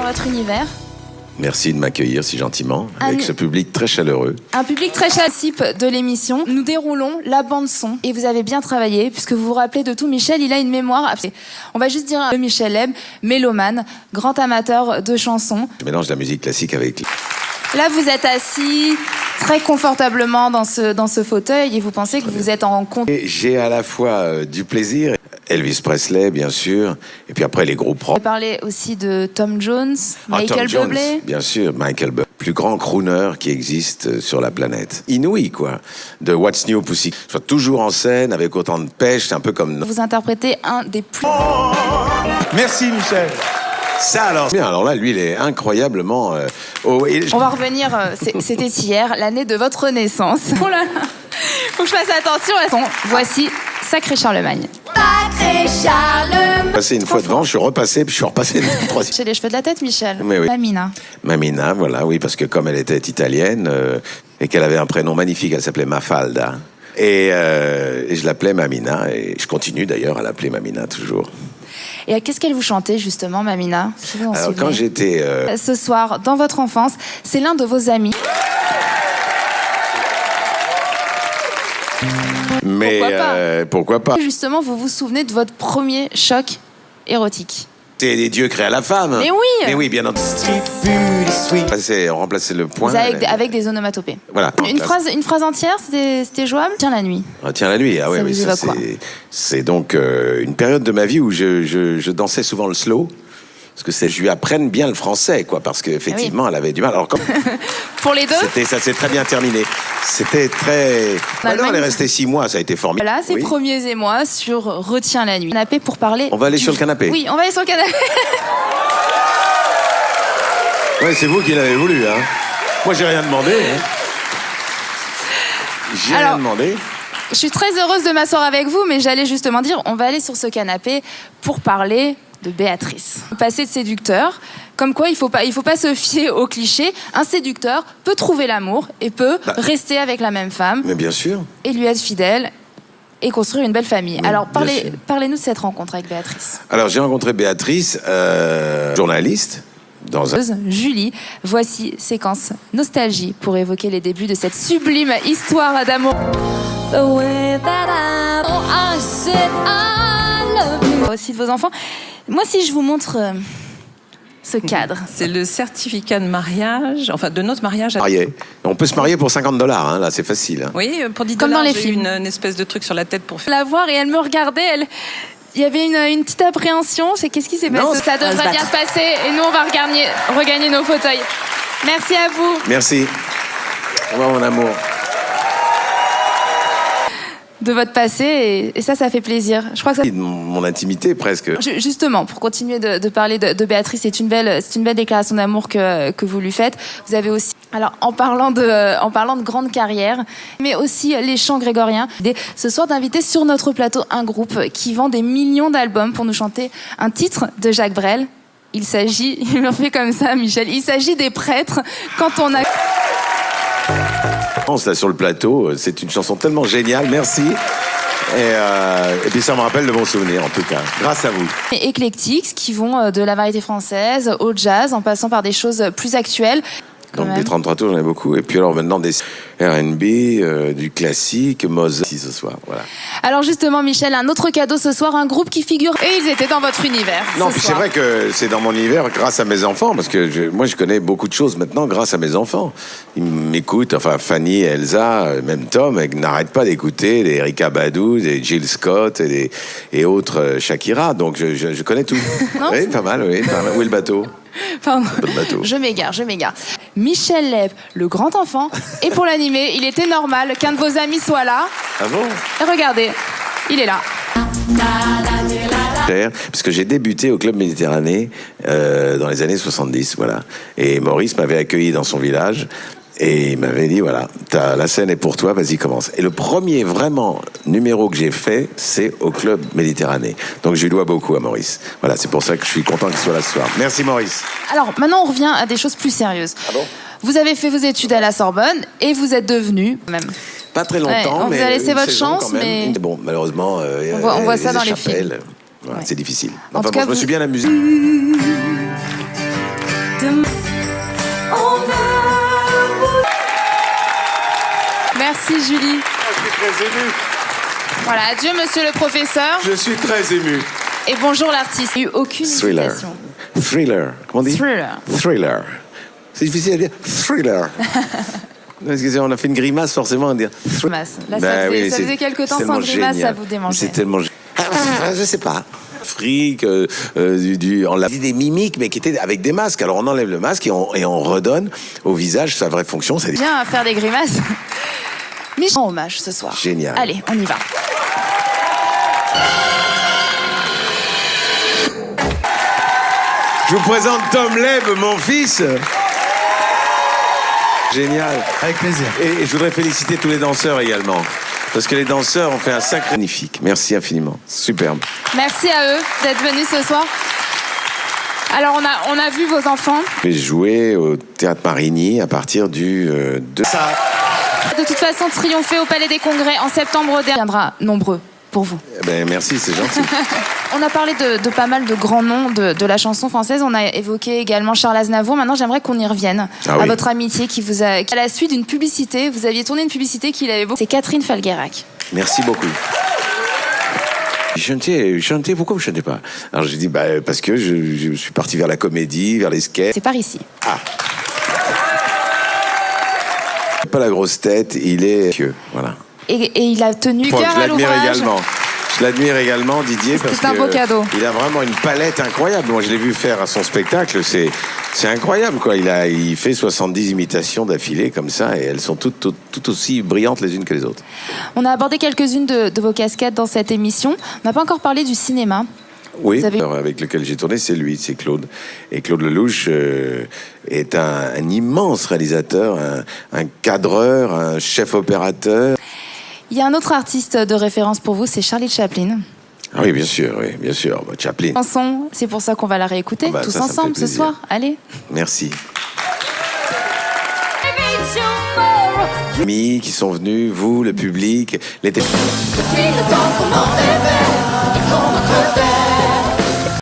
votre univers. Merci de m'accueillir si gentiment, avec ce public très chaleureux. Un public très chaleureux de l'émission. Nous déroulons la bande-son. Et vous avez bien travaillé, puisque vous vous rappelez de tout. Michel, il a une mémoire. On va juste dire Michel Leb, mélomane, grand amateur de chansons. Je mélange la musique classique avec... Là, vous êtes assis très confortablement dans ce fauteuil et vous pensez que vous êtes en compte. J'ai à la fois du plaisir, Elvis Presley, bien sûr, et puis après les groupes rock. Vous parlez aussi de Tom Jones, Michael Bublé. Bien sûr, Michael Bublé, plus grand crooner qui existe sur la planète. Inouï, quoi, de What's New Pussy. Soit toujours en scène, avec autant de pêche, c'est un peu comme... Vous interprétez un des plus... Merci, Michel. Ça alors. Bien, alors là, lui, il est incroyablement... On va revenir, c'était hier, l'année de votre naissance. Oh là là, faut que je fasse attention à son... Voici Sacré Charlemagne. Sacré Charlemagne. Passé une fois devant, je suis repassé, puis je suis repassé une troisième. J'ai les cheveux de la tête, Michel. Mais oui. Mamina. Mamina, voilà, oui, parce que comme elle était italienne et qu'elle avait un prénom magnifique, elle s'appelait Mafalda. Et je l'appelais Mamina, et je continue d'ailleurs à l'appeler Mamina toujours. Et qu'est-ce qu'elle vous chantait justement, Mamina? Alors quand j'étais... Ce soir, dans votre enfance, c'est l'un de vos amis. Mais pourquoi pas? Justement, vous vous souvenez de votre premier choc érotique? C'est des dieux créés à la femme. Mais oui. Mais oui, bien entendu. On remplaçait le point. Avec des onomatopées. Voilà. Une phrase entière, c'était jouable. Tiens la nuit. Ah, tiens la nuit. Ah ouais, c'est donc une période de ma vie où je dansais souvent le slow. Parce que je lui apprenne bien le français, quoi, parce qu'effectivement, oui. Elle avait du mal. Alors, pour les deux, ça s'est très bien terminé. C'était très... Alors, elle est restée 6 mois, ça a été formidable. Voilà, ses premiers émois sur Retiens la nuit. Canapé pour parler... On va aller sur le canapé. Oui, on va aller sur le canapé. Ouais, c'est vous qui l'avez voulu, hein. Moi, j'ai rien demandé, hein. J'ai rien demandé. Je suis très heureuse de m'asseoir avec vous, mais j'allais justement dire, on va aller sur ce canapé pour parler de Béatrice. Passer de séducteur, comme quoi il faut pas se fier aux clichés. Un séducteur peut trouver l'amour et peut rester avec la même femme. Mais bien sûr. Et lui être fidèle et construire une belle famille. Oui, alors parlez-nous de cette rencontre avec Béatrice. Alors j'ai rencontré Béatrice, journaliste. Julie, voici séquence nostalgie pour évoquer les débuts de cette sublime histoire d'amour. Aussi de vos enfants. Moi, si je vous montre ce cadre. C'est le certificat de mariage, enfin de notre mariage. Marié. On peut se marier pour $50, hein, là, c'est facile. Hein. Oui, pour $10, comme dans les j'ai films. Une espèce de truc sur la tête pour faire. La voir et elle me regardait, il y avait une petite appréhension. Qu'est-ce qui s'est passé? Ça devrait bien se passer et nous, on va regagner nos fauteuils. Merci à vous. Merci. Au revoir, mon amour. De votre passé et ça fait plaisir. Je crois que ça... Mon intimité presque. Justement, pour continuer de parler de Béatrice, c'est une belle déclaration d'amour que vous lui faites. Vous avez aussi, alors en parlant de grande carrière, mais aussi les chants grégoriens. Ce soir d'inviter sur notre plateau un groupe qui vend des millions d'albums pour nous chanter un titre de Jacques Brel. Il me fait comme ça, Michel. Il s'agit des prêtres quand on a... Là sur le plateau, c'est une chanson tellement géniale, merci. Et puis ça me rappelle de bons souvenirs en tout cas, grâce à vous. Éclectiques qui vont de la variété française au jazz en passant par des choses plus actuelles. Donc des 33 tours, j'en ai beaucoup. Et puis alors maintenant des R&B, du classique, Mozart ce soir, voilà. Alors justement, Michel, un autre cadeau ce soir, un groupe qui figure et ils étaient dans votre univers. Non, puis c'est vrai que c'est dans mon univers grâce à mes enfants, parce que moi je connais beaucoup de choses maintenant grâce à mes enfants. Ils m'écoutent, enfin Fanny, Elsa, même Tom, ils n'arrêtent pas d'écouter des Erykah Badu, des Jill Scott et autres Shakira, donc je connais tout. Non, oui, pas mal, oui. Où est le bateau? Pardon. Je m'égare. Michel Leb, le grand enfant, et pour l'animer, il était normal qu'un de vos amis soit là. Ah bon? Et regardez, il est là. Puisque j'ai débuté au Club Méditerranée dans les années 70, voilà. Et Maurice m'avait accueilli dans son village. Et il m'avait dit, voilà, la scène est pour toi, vas-y, commence. Et le premier vraiment numéro que j'ai fait, c'est au Club Méditerranée. Donc je lui dois beaucoup à Maurice. Voilà, c'est pour ça que je suis content qu'il soit là ce soir. Merci Maurice. Alors maintenant, on revient à des choses plus sérieuses. Ah bon? Vous avez fait vos études à la Sorbonne et vous êtes devenu... même. Pas très longtemps, mais... On vous a laissé votre chance, mais... Bon, malheureusement, on voit ça dans les films. Voilà, c'est difficile. En tout cas, je me suis bien amusé. Merci Julie. Je suis très ému. Voilà, adieu monsieur le professeur. Je suis très ému. Et bonjour l'artiste. Il n'y a eu aucune Thriller. hésitation. Thriller. Comment on dit? Thriller. Thriller. C'est difficile à dire. Thriller. Parce que on a fait une grimace forcément à dire. Grimace. Là, Ben ça oui, faisait quelques temps sans grimace, ça vous démangeait. C'est tellement je sais pas. Fric, on l'a dit des mimiques, mais qui étaient avec des masques. Alors on enlève le masque et on redonne au visage sa vraie fonction. C'est Bien à faire des grimaces. Michel, en hommage ce soir. Génial. Allez, on y va. Je vous présente Tom Leb, mon fils. Génial. Avec plaisir. Et je voudrais féliciter tous les danseurs également. Parce que les danseurs ont fait un sacré magnifique. Merci infiniment. Superbe. Merci à eux d'être venus ce soir. Alors, on a vu vos enfants. J'ai joué au Théâtre Marigny à partir du 2. De toute façon, triompher au Palais des Congrès en septembre dernier viendra nombreux pour vous. Ben, merci, c'est gentil. On a parlé de pas mal de grands noms de la chanson française. On a évoqué également Charles Aznavour. Maintenant, j'aimerais qu'on y revienne à oui. votre amitié qui vous a... À la suite d'une publicité, vous aviez tourné une publicité qu'il avait beaucoup. C'est Catherine Falguerac. Merci beaucoup. Chantez, pourquoi vous chantez pas? Alors j'ai dit, parce que je suis parti vers la comédie, vers les sketchs. C'est par ici. Ah. Pas la grosse tête, il est pieux, voilà. Et il a tenu Bon, cœur je à l'admire l'ouvrage. également. Je l'admire également, Didier, parce C'est un beau cadeau. il a vraiment une palette incroyable. Moi, je l'ai vu faire à son spectacle, c'est incroyable, quoi. Il fait 70 imitations d'affilée comme ça, et elles sont toutes aussi brillantes les unes que les autres. On a abordé quelques-unes de vos casquettes dans cette émission. On n'a pas encore parlé du cinéma. Oui, Vous avez- avec lequel j'ai tourné, c'est lui, c'est Claude. Et Claude Lelouch est un immense réalisateur, un cadreur, un chef opérateur. Il y a un autre artiste de référence pour vous, c'est Charlie Chaplin. Ah oui, bien sûr, Chaplin. Chanson, c'est pour ça qu'on va la réécouter Ah bah, tous ça me ensemble fait ce plaisir. soir. Allez. Merci. Amis qui sont venus, vous, le public, les Depuis le temps qu'on en rêvait, et qu'on en rêvait.